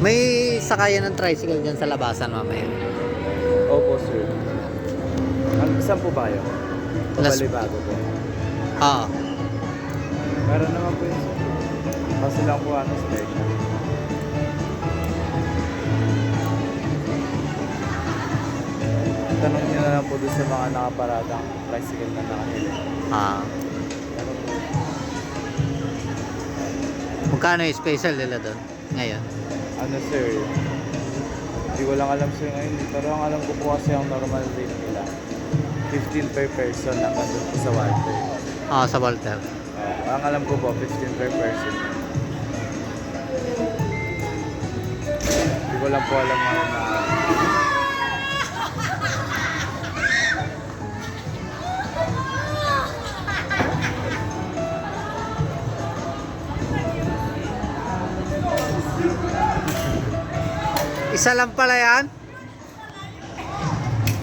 May sakayan ng tricycle dyan sa labasan mamaya. Opo, sir. Saan po ba yun? Pabalibago po. Oo. Meron naman po yun, sir. Kasi lang po special. Tanong niyo na lang po doon sa mga nakaparadang tricycle na nakahili. Meron po. Magkano yung special nila doon ngayon? Ano, sir? Hindi ko lang alam, sir, ngayon. Pero ang alam ko po kasi ang normal rate nila 15 per person hanggang doon po sa Walter. Sa Walter. Ang alam ko po 15 per person. Hindi ko lang po alam ngayon na Isa lang pala yan?